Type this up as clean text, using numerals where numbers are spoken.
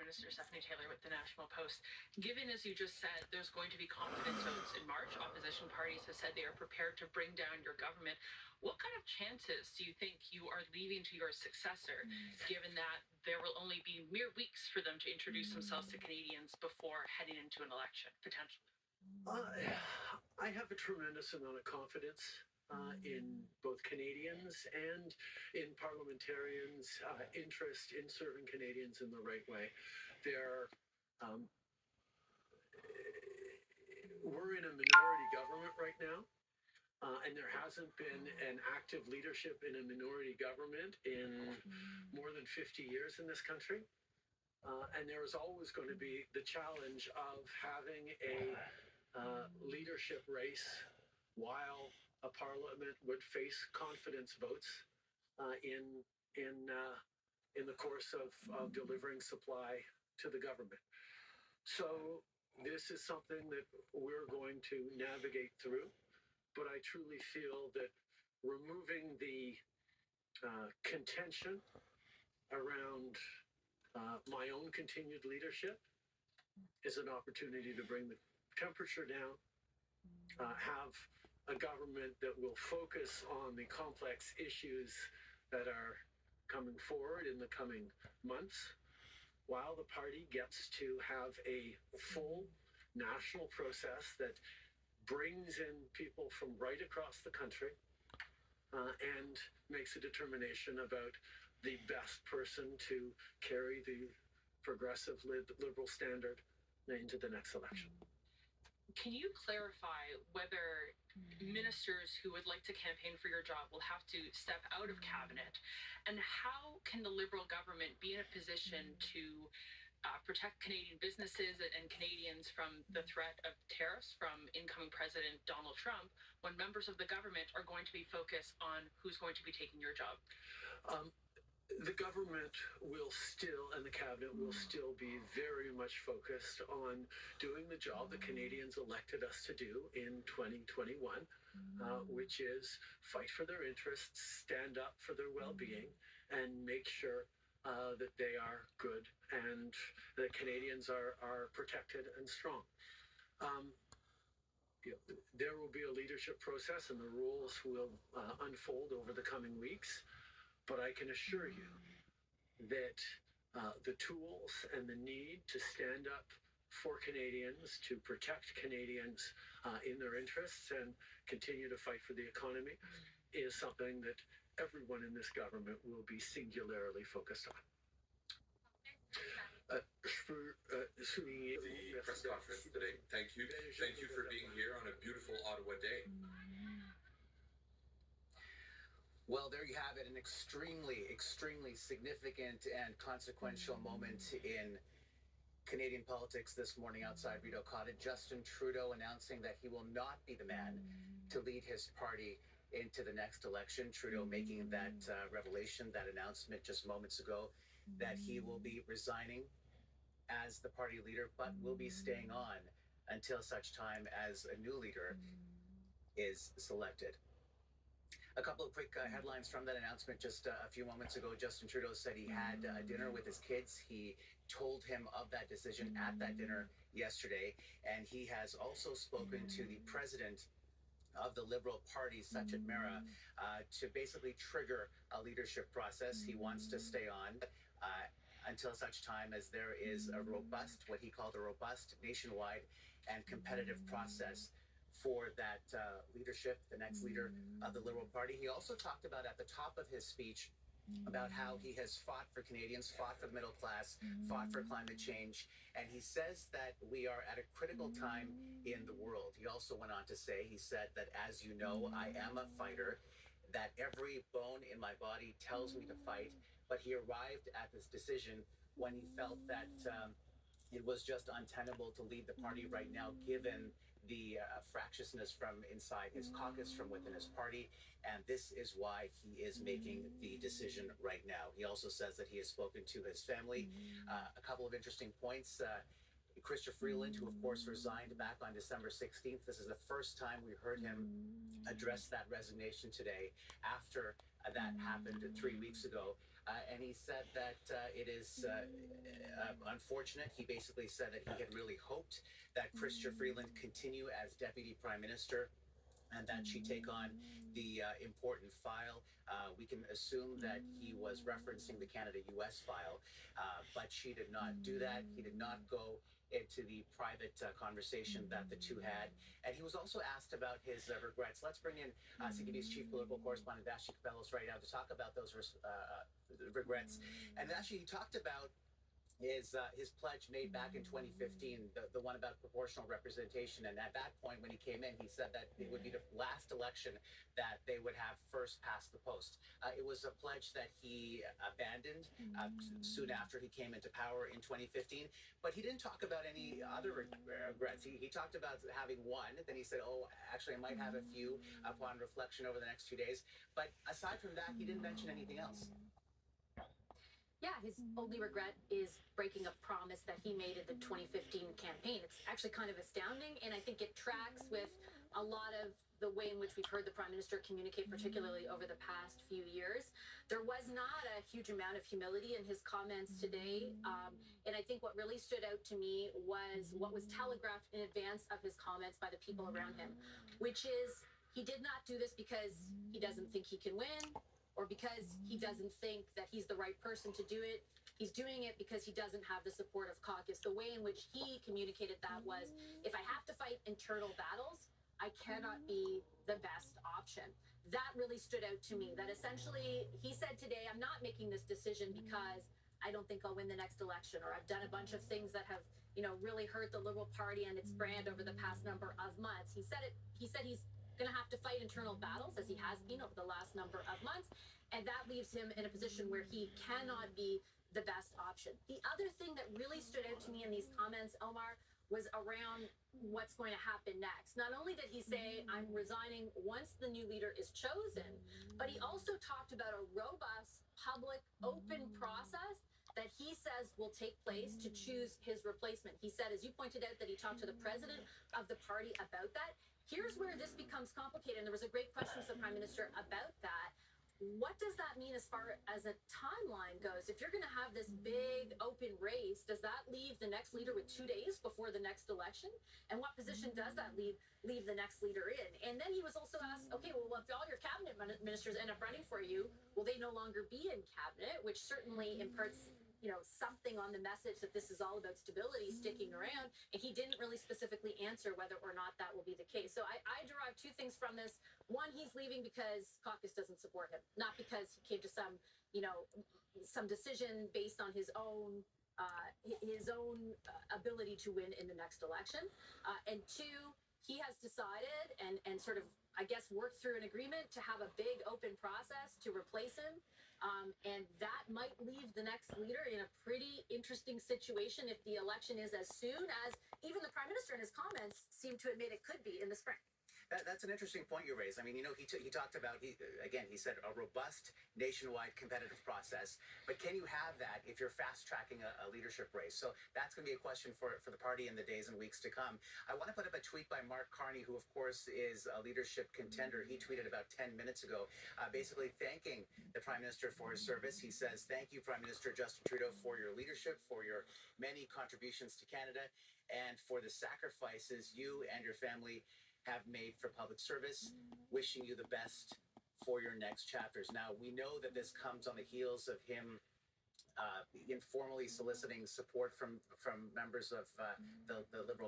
Minister Stephanie Taylor with the National Post. Given, as you just said, there's going to be confidence votes in March, opposition parties have said they are prepared to bring down your government. What kind of chances do you think you are leaving to your successor, given that there will only be mere weeks for them to introduce themselves to Canadians before heading into an election, potentially? I have a tremendous amount of confidence in both Canadians and in parliamentarians' interest in serving Canadians in the right way. Um, we're in a minority government right now. And there hasn't been an active leadership in a minority government in more than 50 years in this country. And there is always going to be the challenge of having a leadership race while a parliament would face confidence votes in the course of delivering supply to the government. So this is something that we're going to navigate through. But I truly feel that removing the contention around my own continued leadership is an opportunity to bring the temperature down, have a government that will focus on the complex issues that are coming forward in the coming months, while the party gets to have a full national process that brings in people from right across the country and makes a determination about the best person to carry the progressive liberal standard into the next election. Can you clarify whether ministers who would like to campaign for your job will have to step out of cabinet? And how can the Liberal government be in a position to protect Canadian businesses and Canadians from the threat of tariffs from incoming President Donald Trump when members of the government are going to be focused on who's going to be taking your job? The government will still, and the cabinet will still be very much focused on doing the job the Canadians elected us to do in 2021, which is fight for their interests, stand up for their well-being, and make sure that they are good and that Canadians are protected and strong. There will be a leadership process and the rules will unfold over the coming weeks. But I can assure you that the tools and the need to stand up for Canadians, to protect Canadians in their interests and continue to fight for the economy is something that everyone in this government will be singularly focused on. The press conference today. Thank you. Thank you for being here on a beautiful Ottawa day. Well, there you have it, an extremely significant and consequential moment in Canadian politics this morning outside Rideau Cottage. Justin Trudeau announcing that he will not be the man to lead his party into the next election. Trudeau making that revelation, that announcement just moments ago, that he will be resigning as the party leader, but will be staying on until such time as a new leader is selected. A couple of quick headlines from that announcement just a few moments ago. Justin Trudeau said he had dinner with his kids. He told him of that decision at that dinner yesterday, and he has also spoken to the president of the Liberal Party, Sachin Mehra, to basically trigger a leadership process. He wants to stay on until such time as there is a robust, what he called a robust, nationwide and competitive process for that leadership, the next leader of the Liberal Party. He also talked about at the top of his speech about how he has fought for Canadians, fought for the middle class, fought for climate change. And he says that we are at a critical time in the world. He also went on to say, he said that, as you know, I am a fighter, that every bone in my body tells me to fight. But he arrived at this decision when he felt that it was just untenable to lead the party right now, given the fractiousness from inside his caucus, from within his party, and this is why he is making the decision right now. He also says that he has spoken to his family. A couple of interesting points. Chrystia Freeland, who of course resigned back on December 16th. This is the first time we heard him address that resignation today after that happened 3 weeks ago. and he said that it is unfortunate. He basically said that he had really hoped that Chrystia Freeland continue as Deputy Prime Minister and that she take on the important file. We can assume that he was referencing the Canada-US file, but she did not do that. He did not go into the private conversation that the two had. And he was also asked about his regrets. Let's bring in CTV's chief political correspondent, Vashi Kapelos, right now to talk about those regrets. And actually, he talked about his pledge made back in 2015, the one about proportional representation. And at that point, when he came in, he said that it would be the last election that they would have first past the post. It was a pledge that he abandoned soon after he came into power in 2015. But he didn't talk about any other regrets. He talked about having one. Then he said, oh, actually, I might have a few upon reflection over the next 2 days. But aside from that, he didn't mention anything else. Yeah, his only regret is breaking a promise that he made in the 2015 campaign. It's actually kind of astounding, and I think it tracks with a lot of the way in which we've heard the Prime Minister communicate, particularly over the past few years. There was not a huge amount of humility in his comments today, and I think what really stood out to me was what was telegraphed in advance of his comments by the people around him, which is he did not do this because he doesn't think he can win, or because he doesn't think that he's the right person to do it. He's doing it because he doesn't have the support of caucus. The way in which he communicated that was, if I have to fight internal battles, I cannot be the best option. That really stood out to me, that essentially he said today, I'm not making this decision because I don't think I'll win the next election, or I've done a bunch of things that have, really hurt the Liberal Party and its brand over the past number of months. He said he's going to have to fight internal battles, as he has been over the last number of months, and that leaves him in a position where he cannot be the best option. The other thing that really stood out to me in these comments, Omar, was around what's going to happen next. Not only did he say, I'm resigning once the new leader is chosen, but he also talked about a robust, public, open process that he says will take place to choose his replacement. He said, as you pointed out, that he talked to the president of the party about that. Here's where this becomes complicated, and there was a great question to the Prime Minister about that. What does that mean as far as a timeline goes? If you're going to have this big open race, does that leave the next leader with 2 days before the next election? And what position does that leave the next leader in? And then he was also asked, okay, well, if all your cabinet ministers end up running for you, will they no longer be in cabinet, which certainly imparts something on the message that this is all about stability sticking around. And he didn't really specifically answer whether or not that will be the case. So I derive two things from this. One, he's leaving because caucus doesn't support him, not because he came to some decision based on his own ability to win in the next election. And two, he has decided and sort of, I guess, worked through an agreement to have a big open process to replace him. And that might leave the next leader in a pretty interesting situation if the election is as soon as even the Prime Minister in his comments seemed to admit it could be in the spring. That's an interesting point you raise. I mean, he talked about, he said a robust nationwide competitive process, but can you have that if you're fast tracking a leadership race? So that's going to be a question for the party in the days and weeks to come. I want to put up a tweet by Mark Carney, who of course is a leadership contender. He tweeted about 10 minutes ago, basically thanking the Prime Minister for his service. He says, thank you, Prime Minister Justin Trudeau, for your leadership, for your many contributions to Canada, and for the sacrifices you and your family have made for public service. Wishing you the best for your next chapters. Now, we know that this comes on the heels of him informally soliciting support from members of the Liberal